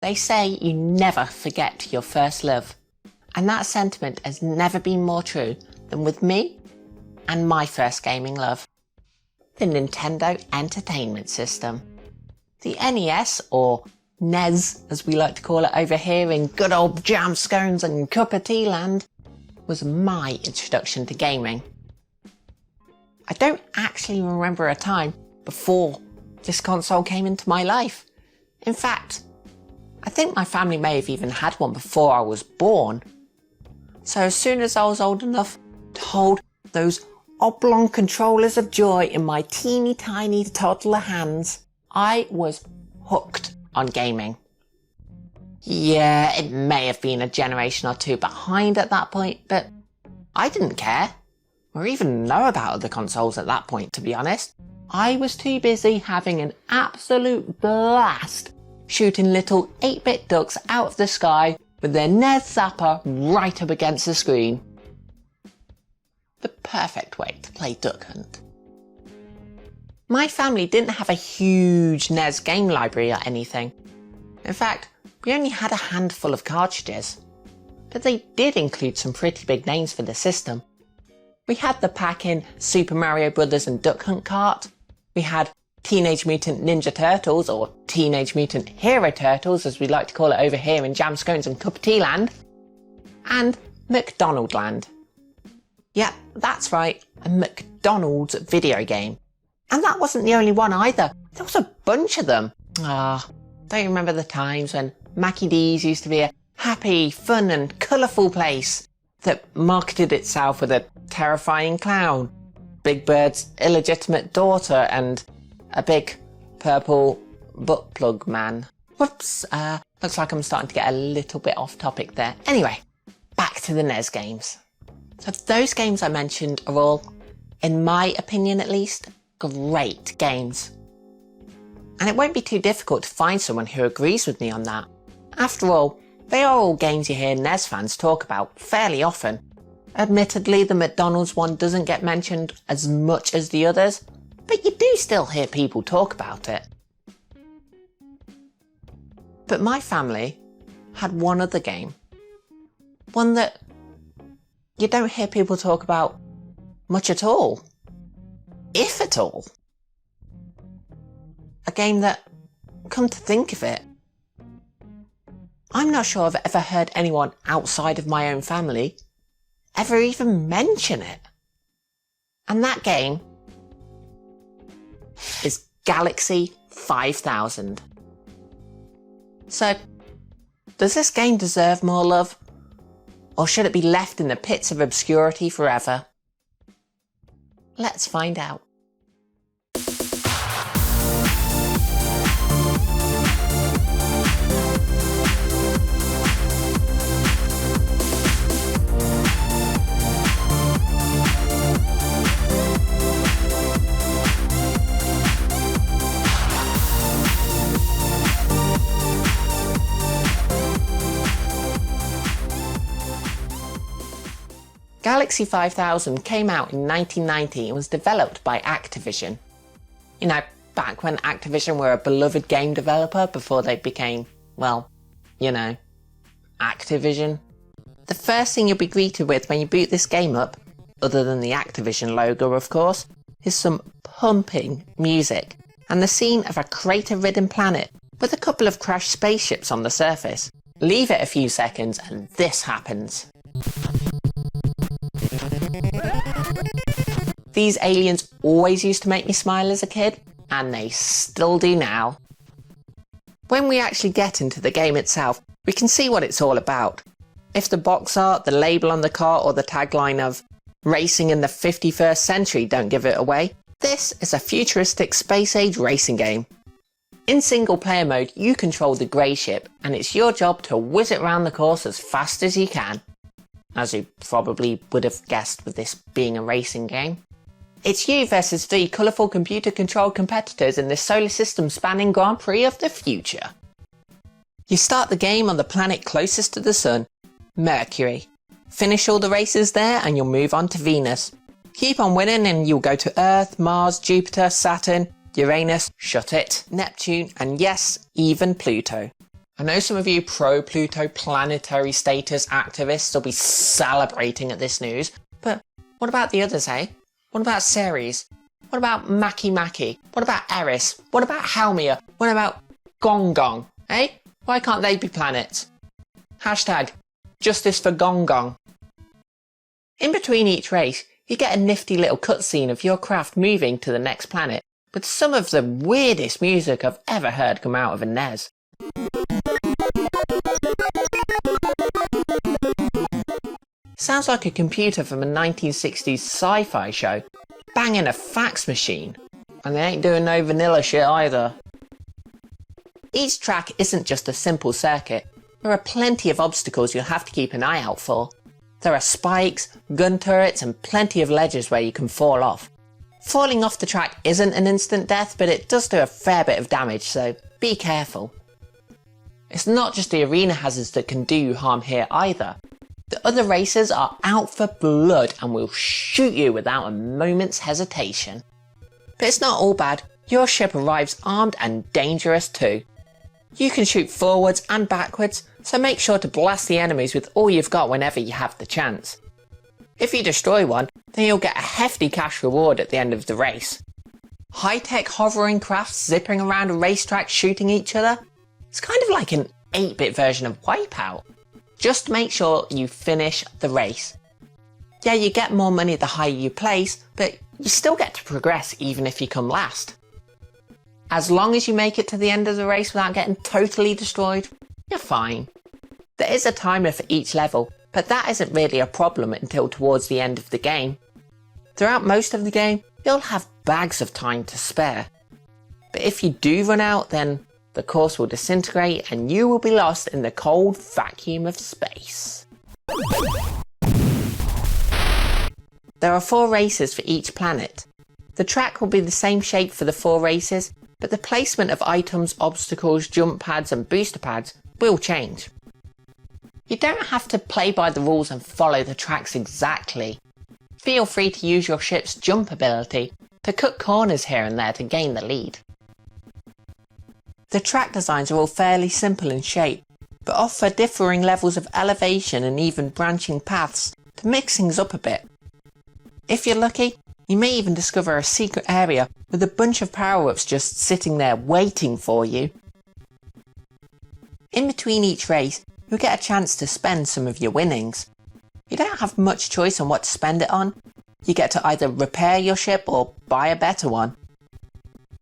They say you never forget your first love, and that sentiment has never been more true than with me and my first gaming love, the Nintendo Entertainment System. The NES, or NES as we like to call it over here in good old jam scones and cup of tea land, was my introduction to gaming. I don't actually remember a time before this console came into my life. In fact, I think my family may have even had one before I was born. So as soon as I was old enough to hold those oblong controllers of joy in my teeny tiny toddler hands, I was hooked on gaming. Yeah, it may have been a generation or two behind at that point, but I didn't care, or even know about other consoles at that point, to be honest. I was too busy having an absolute blast shooting little 8-bit ducks out of the sky with their NES zapper right up against the screen. The perfect way to play Duck Hunt. My family didn't have a huge NES game library or anything. In fact, we only had a handful of cartridges, but they did include some pretty big names for the system. We had the pack-in Super Mario Bros. And Duck Hunt cart. We had Teenage Mutant Ninja Turtles, or Teenage Mutant Hero Turtles as we like to call it over here in Jam Scones and Cup of Tea Land, and McDonald Land. Yeah, that's right, a McDonald's video game. And that wasn't the only one either, there was a bunch of them. Don't you remember the times when Mackie D's used to be a happy, fun and colourful place that marketed itself with a terrifying clown, Big Bird's illegitimate daughter, and a big purple butt plug man. Whoops, looks like I'm starting to get a little bit off topic there. Anyway, back to the NES games. So those games I mentioned are all, in my opinion at least, great games. And it won't be too difficult to find someone who agrees with me on that. After all, they are all games you hear NES fans talk about fairly often. Admittedly, the McDonald's one doesn't get mentioned as much as the others, but you do still hear people talk about it. But my family had one other game. One that you don't hear people talk about much at all. If at all. A game that, come to think of it, I'm not sure I've ever heard anyone outside of my own family ever even mention it. And that game is Galaxy 5000. So, does this game deserve more love? Or should it be left in the pits of obscurity forever? Let's find out. Galaxy 5000 came out in 1990 and was developed by Activision. You know, back when Activision were a beloved game developer before they became, well, you know, Activision. The first thing you'll be greeted with when you boot this game up, other than the Activision logo of course, is some pumping music and the scene of a crater-ridden planet with a couple of crashed spaceships on the surface. Leave it a few seconds and this happens. These aliens always used to make me smile as a kid, and they still do now. When we actually get into the game itself, we can see what it's all about. If the box art, the label on the car, or the tagline of "Racing in the 51st Century" don't give it away, this is a futuristic space-age racing game. In single-player mode, you control the grey ship, and it's your job to whiz it around the course as fast as you can. As you probably would have guessed with this being a racing game. It's you versus 3 colourful computer-controlled competitors in this solar system-spanning Grand Prix of the future. You start the game on the planet closest to the Sun, Mercury. Finish all the races there and you'll move on to Venus. Keep on winning and you'll go to Earth, Mars, Jupiter, Saturn, Uranus, shut it, Neptune, and yes, even Pluto. I know some of you pro-Pluto planetary status activists will be celebrating at this news, but what about the others, eh? What about Ceres? What about Maki Maki? What about Eris? What about Halmia? What about Gong Gong, eh? Why can't they be planets? Hashtag justice for Gong Gong. In between each race, you get a nifty little cutscene of your craft moving to the next planet, with some of the weirdest music I've ever heard come out of a NES. Sounds like a computer from a 1960s sci-fi show, banging a fax machine. And they ain't doing no vanilla shit either. Each track isn't just a simple circuit. There are plenty of obstacles you'll have to keep an eye out for. There are spikes, gun turrets and plenty of ledges where you can fall off. Falling off the track isn't an instant death, but it does do a fair bit of damage, so be careful. It's not just the arena hazards that can do you harm here either. The other racers are out for blood and will shoot you without a moment's hesitation. But it's not all bad. Your ship arrives armed and dangerous too. You can shoot forwards and backwards, so make sure to blast the enemies with all you've got whenever you have the chance. If you destroy one, then you'll get a hefty cash reward at the end of the race. High-tech hovering crafts zipping around a racetrack shooting each other? It's kind of like an 8-bit version of Wipeout. Just make sure you finish the race. Yeah, you get more money the higher you place, but you still get to progress even if you come last. As long as you make it to the end of the race without getting totally destroyed, you're fine. There is a timer for each level, but that isn't really a problem until towards the end of the game. Throughout most of the game, you'll have bags of time to spare. But if you do run out, then the course will disintegrate and you will be lost in the cold vacuum of space. There are 4 races for each planet. The track will be the same shape for the 4 races, but the placement of items, obstacles, jump pads and booster pads will change. You don't have to play by the rules and follow the tracks exactly. Feel free to use your ship's jump ability to cut corners here and there to gain the lead. The track designs are all fairly simple in shape, but offer differing levels of elevation and even branching paths to mix things up a bit. If you're lucky, you may even discover a secret area with a bunch of power-ups just sitting there waiting for you. In between each race, you'll get a chance to spend some of your winnings. You don't have much choice on what to spend it on. You get to either repair your ship or buy a better one.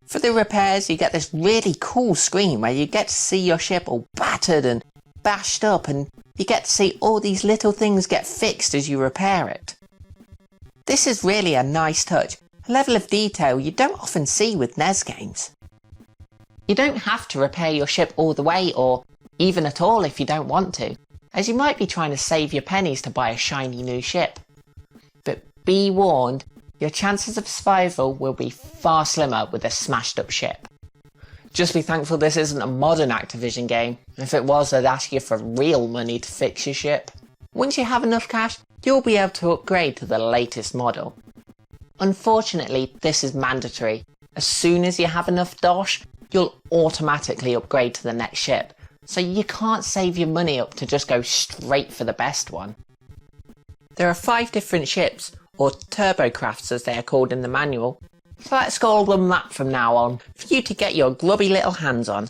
For the repairs, you get this really cool screen where you get to see your ship all battered and bashed up, and you get to see all these little things get fixed as you repair it. This is really a nice touch, a level of detail you don't often see with NES games. You don't have to repair your ship all the way or even at all if you don't want to, as you might be trying to save your pennies to buy a shiny new ship. But be warned, your chances of survival will be far slimmer with a smashed up ship. Just be thankful this isn't a modern Activision game. If it was, they'd ask you for real money to fix your ship. Once you have enough cash, you'll be able to upgrade to the latest model. Unfortunately, this is mandatory. As soon as you have enough dosh, you'll automatically upgrade to the next ship, so you can't save your money up to just go straight for the best one. There are 5 different ships, or Turbocrafts as they are called in the manual, so let's call them that from now on, for you to get your grubby little hands on.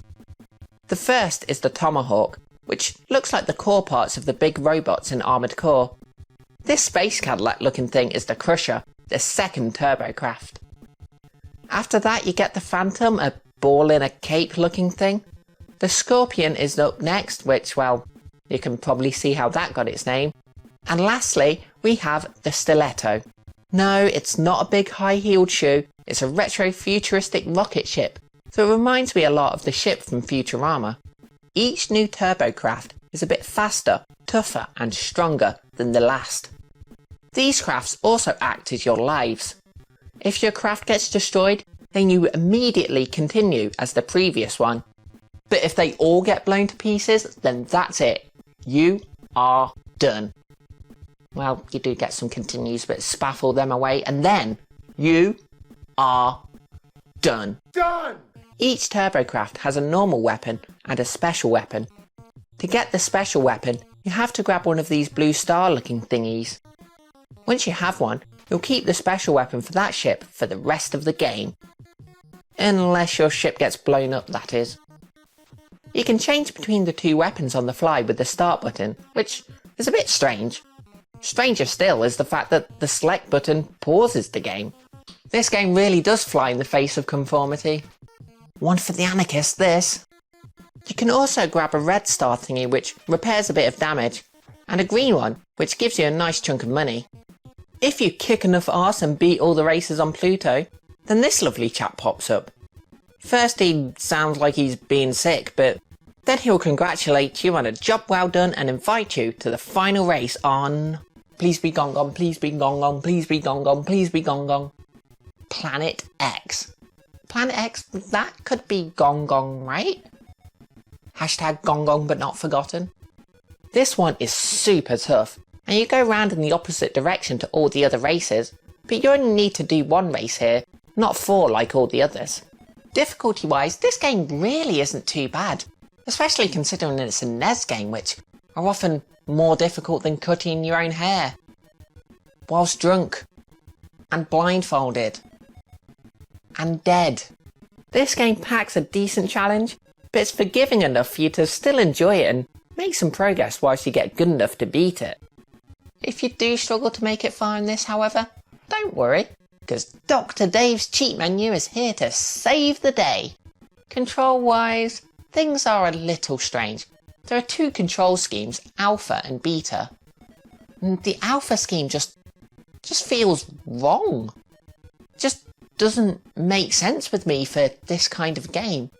The first is the Tomahawk, which looks like the core parts of the big robots in Armoured Core. This space Cadillac looking thing is the Crusher, the second Turbocraft. After that you get the Phantom, a ball in a cape looking thing. The Scorpion is up next, which, well, you can probably see how that got its name. And lastly, we have the Stiletto. No, it's not a big high-heeled shoe, it's a retro futuristic rocket ship, so it reminds me a lot of the ship from Futurama. Each new Turbocraft is a bit faster, tougher and stronger than the last. These crafts also act as your lives. If your craft gets destroyed, then you immediately continue as the previous one. But if they all get blown to pieces, then that's it. You are done. Well, you do get some continues, but spaffle them away, and then you are done. Done! Each Turbocraft has a normal weapon and a special weapon, To get the special weapon, you have to grab one of these blue star looking thingies. Once you have one, you'll keep the special weapon for that ship for the rest of the game. Unless your ship gets blown up, that is. You can change between the two weapons on the fly with the start button, which is a bit strange. Stranger still is the fact that the select button pauses the game. This game really does fly in the face of conformity. One for the anarchists, this. You can also grab a red star thingy which repairs a bit of damage, and a green one which gives you a nice chunk of money. If you kick enough arse and beat all the races on Pluto, then this lovely chap pops up. First he sounds like he's being sick, but then he'll congratulate you on a job well done and invite you to the final race on... Please be Gong Gong, please be Gong Gong, please be Gong Gong, please be Gong Gong. Planet X. Planet X, that could be Gong Gong, right? Hashtag Gong Gong but not forgotten. This one is super tough, and you go round in the opposite direction to all the other races, but you only need to do one race here, not 4 like all the others. Difficulty wise, this game really isn't too bad, especially considering it's a NES game, which are often more difficult than cutting your own hair. Whilst drunk, and blindfolded, and dead. This game packs a decent challenge, but it's forgiving enough for you to still enjoy it and make some progress whilst you get good enough to beat it. If you do struggle to make it far in this, however, don't worry, because Dr. Dave's cheat menu is here to save the day. Control wise, things are a little strange. There are 2 control schemes, alpha and beta. And the alpha scheme just feels wrong. Just doesn't make sense with me for this kind of game.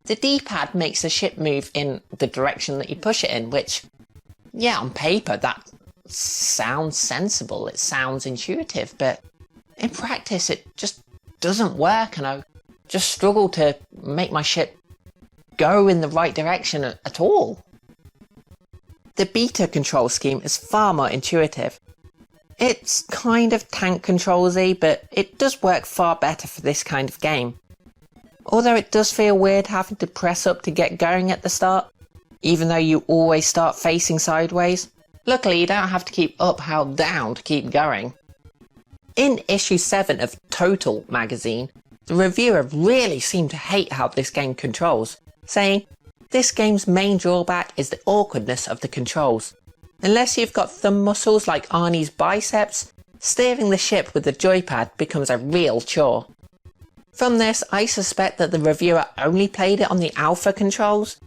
The D-pad makes the ship move in the direction that you push it in, which, yeah, on paper that sounds sensible, it sounds intuitive, but in practice it just doesn't work, and I just struggle to make my ship go in the right direction at all. The beta control scheme is far more intuitive. It's kind of tank controlsy, but it does work far better for this kind of game. Although it does feel weird having to press up to get going at the start, even though you always start facing sideways. Luckily you don't have to keep up held down to keep going. In issue 7 of Total magazine, the reviewer really seemed to hate how this game controls, saying, "This game's main drawback is the awkwardness of the controls. Unless you've got thumb muscles like Arnie's biceps, steering the ship with the joypad becomes a real chore." From this, I suspect that the reviewer only played it on the alpha controls,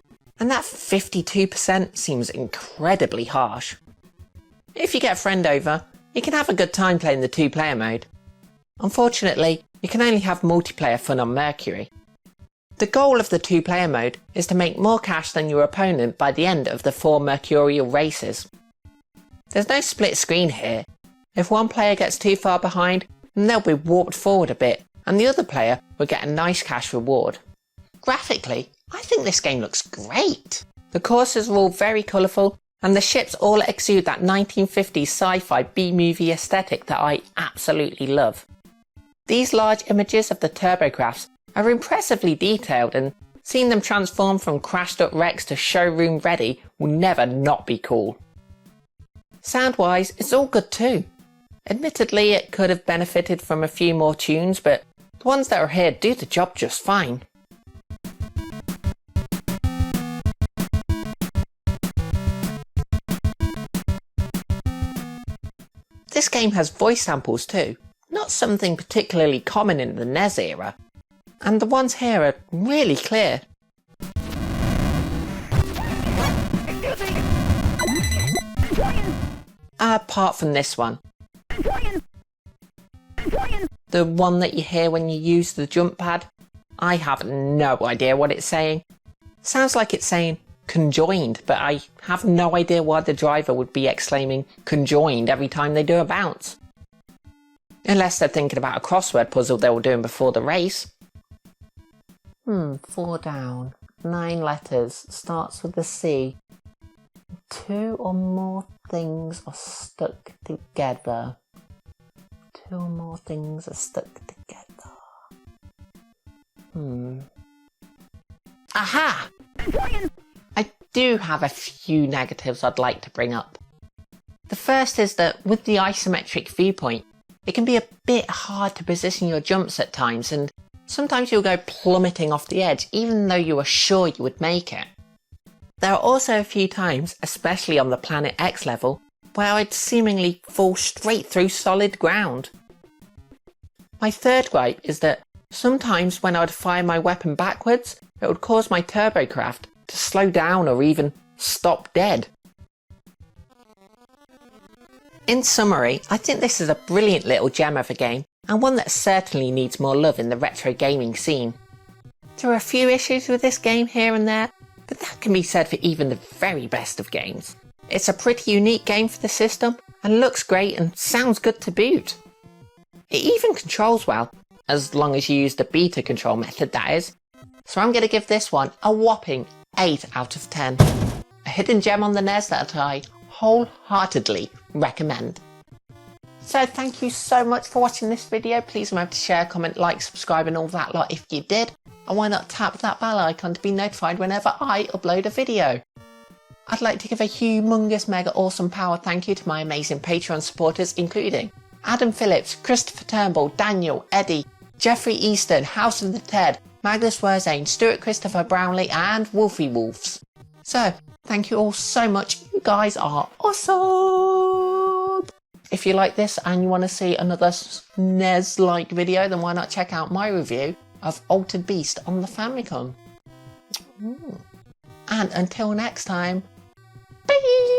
and that 52% seems incredibly harsh. If you get a friend over, you can have a good time playing the 2-player mode. Unfortunately, you can only have multiplayer fun on Mercury. The goal of the 2-player mode is to make more cash than your opponent by the end of the 4 mercurial races. There's no split screen here. If one player gets too far behind, then they'll be warped forward a bit, and the other player will get a nice cash reward. Graphically, I think this game looks great. The courses are all very colourful, and the ships all exude that 1950s sci-fi B-movie aesthetic that I absolutely love. These large images of the Turbocrafts are impressively detailed, and seeing them transform from crashed up wrecks to showroom ready will never not be cool. Sound-wise, it's all good too. Admittedly, it could have benefited from a few more tunes, but the ones that are here do the job just fine. This game has voice samples too, not something particularly common in the NES era, and the ones here are really clear. Apart from this one. The one that you hear when you use the jump pad, I have no idea what it's saying. Sounds like it's saying conjoined, but I have no idea why the driver would be exclaiming conjoined every time they do a bounce. Unless they're thinking about a crossword puzzle they were doing before the race. 4 down, 9 letters, starts with a C. 2 or more things are stuck together. 2 or more things are stuck together. Aha! I do have a few negatives I'd like to bring up. The first is that with the isometric viewpoint, it can be a bit hard to position your jumps at times, and sometimes you'll go plummeting off the edge even though you were sure you would make it. There are also a few times, especially on the Planet X level, where I'd seemingly fall straight through solid ground. My third gripe is that sometimes when I would fire my weapon backwards, it would cause my Turbocraft to slow down or even stop dead. In summary, I think this is a brilliant little gem of a game, and one that certainly needs more love in the retro gaming scene. There are a few issues with this game here and there, but that can be said for even the very best of games. It's a pretty unique game for the system, and looks great and sounds good to boot. It even controls well, as long as you use the beta control method that is. So I'm going to give this one a whopping 8 out of 10. A hidden gem on the NES that I wholeheartedly recommend. So thank you so much for watching this video. Please remember to share, comment, like, subscribe and all that lot if you did. And why not tap that bell icon to be notified whenever I upload a video. I'd like to give a humongous mega awesome power thank you to my amazing Patreon supporters, including Adam Phillips, Christopher Turnbull, Daniel, Eddie, Jeffrey Easton, House of the Ted, Magnus Werzane, Stuart Christopher Brownlee and Wolfie Wolves. So thank you all so much, you guys are awesome! If you like this and you want to see another NES-like video, then why not check out my review of Altered Beast on the Famicom. And until next time, bye!